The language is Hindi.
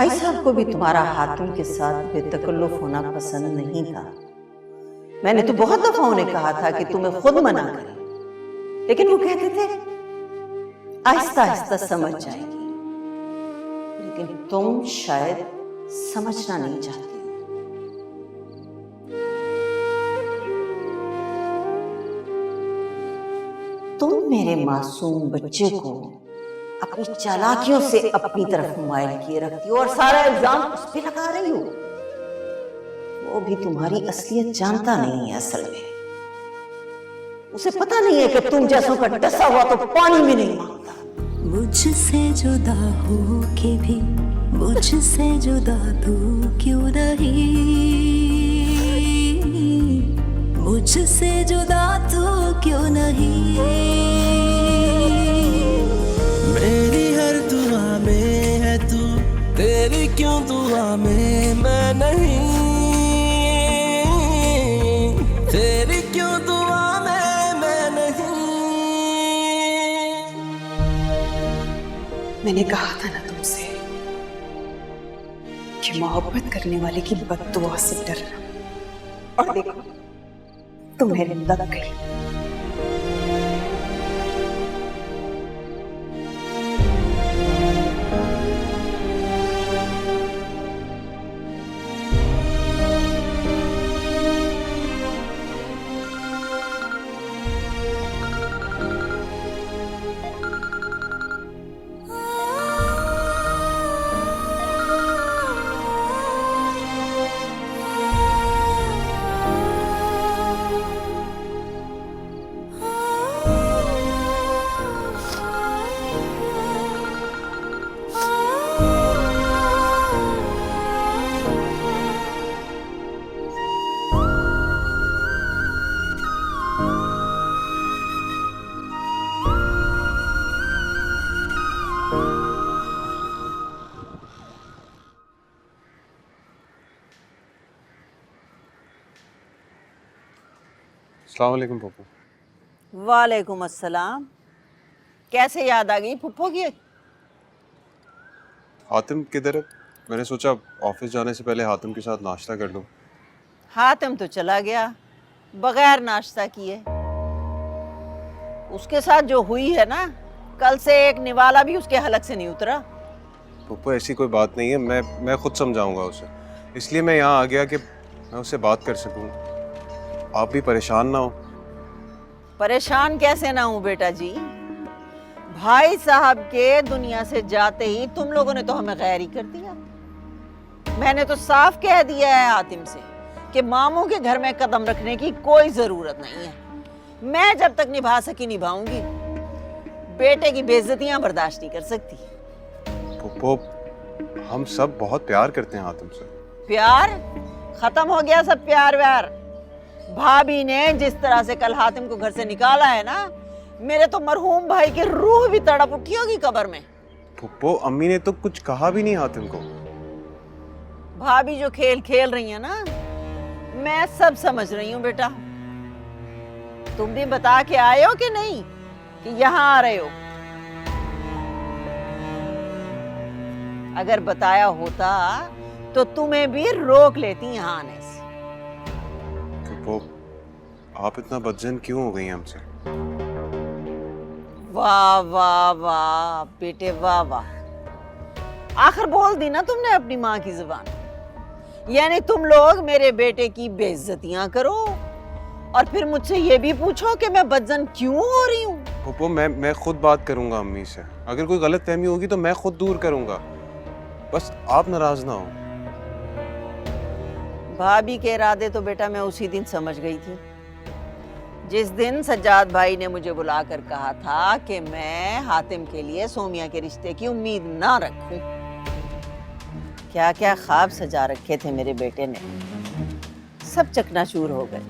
भाई साहब को भी तुम्हारा हाकिम के साथ बेतकल्लुफ होना पसंद नहीं था। मैंने तो बहुत दफा उन्हें कहा था कि तुम्हें खुद मना करें, लेकिन वो कहते थे आहिस्ता आहिस्ता समझ जाएगी। लेकिन तुम शायद समझना नहीं चाहती। तुम मेरे मासूम बच्चे को अपनी चालाकियों से अपनी तरफ मुमाइल किए रखती हो और सारा इल्जाम उस पे लगा रही हो। वो भी तुम्हारी असलियत जानता नहीं है। असल में उसे पता नहीं है कि तुम जैसों का डसा हुआ तो पानी भी नहीं मांगता। मुझसे जुदा हो के भी मुझसे जुदा तू क्यों नहीं, मुझसे जुदा तू क्यों नहीं। मेरी हर दुआ में है तू, तेरी क्यों दुआ में मैं नहीं, तेरी क्यों दुआ में मैं नहीं। मैंने कहा था ना तुमसे कि मोहब्बत करने वाले की बद्दुआ से डरना, और देखो तुम्हें लग गई। अस्सलाम वालेकुम पप्पू। वालेकुम अस्सलाम। कैसे याद आ गई फुप्पो की? हातिम किधर है? मैंने सोचा ऑफिस जाने से पहले हातिम के साथ नाश्ता कर लूं। हातिम तो चला गया बगैर नाश्ता किए। उसके साथ जो हुई है ना, कल से एक निवाला भी उसके हलक से नहीं उतरा। पप्पू ऐसी कोई बात नहीं है, मैं खुद समझाऊंगा उसे। इसलिए मैं यहाँ आ गया कि मैं उससे बात कर सकूं। आप भी परेशान ना हो। परेशान कैसे ना हूं बेटा जी। भाई साहब के दुनिया से जाते ही तुम लोगों ने तो हमें गैर ही कर दिया। मैंने तो साफ कह दिया है हातिम से कि मामू के घर में कदम रखने की कोई जरूरत नहीं है। मैं जब तक निभा सकी निभाऊंगी। बेटे की बेइज्जतियां बर्दाश्त नहीं कर सकती। पप्पू हम सब बहुत प्यार करते हैं हातिम से। प्यार खत्म हो गया सब प्यार व्यार। भाभी ने जिस तरह से कल हातिम को घर से निकाला है ना, मेरे तो मरहूम भाई की रूह भी तड़प उठी होगी कब्र में। पप्पू अम्मी ने तो कुछ कहा भी नहीं हातिम को। भाभी जो खेल खेल रही है ना, मैं सब समझ रही हूँ बेटा। तुम भी बता के आए हो कि नहीं कि यहाँ आ रहे हो? अगर बताया होता तो तुम्हें भी रोक लेती यहाँ आने से। पप्पू आप इतना बदजन क्यों हो गई हमसे? वाह वाह वाह बेटे वाह वाह। आखिर बोल दी ना तुमने अपनी माँ की जुबान। यानी तुम लोग मेरे बेटे की बेइज्जतियां करो और फिर मुझसे ये भी पूछो कि मैं बदजन क्यों हो रही हूँ। पप्पू मैं खुद बात करूंगा अम्मी से। अगर कोई गलत फहमी होगी तो मैं खुद दूर करूंगा। बस आप नाराज ना हो। भाभी के इरादे तो बेटा मैं उसी दिन समझ गई थी, जिस दिन सज्जाद भाई ने मुझे बुलाकर कहा था कि मैं हातिम के लिए सोमिया के रिश्ते की उम्मीद ना रखूं। क्या क्या ख्वाब सजा रखे थे मेरे बेटे ने, सब चकनाचूर हो गए।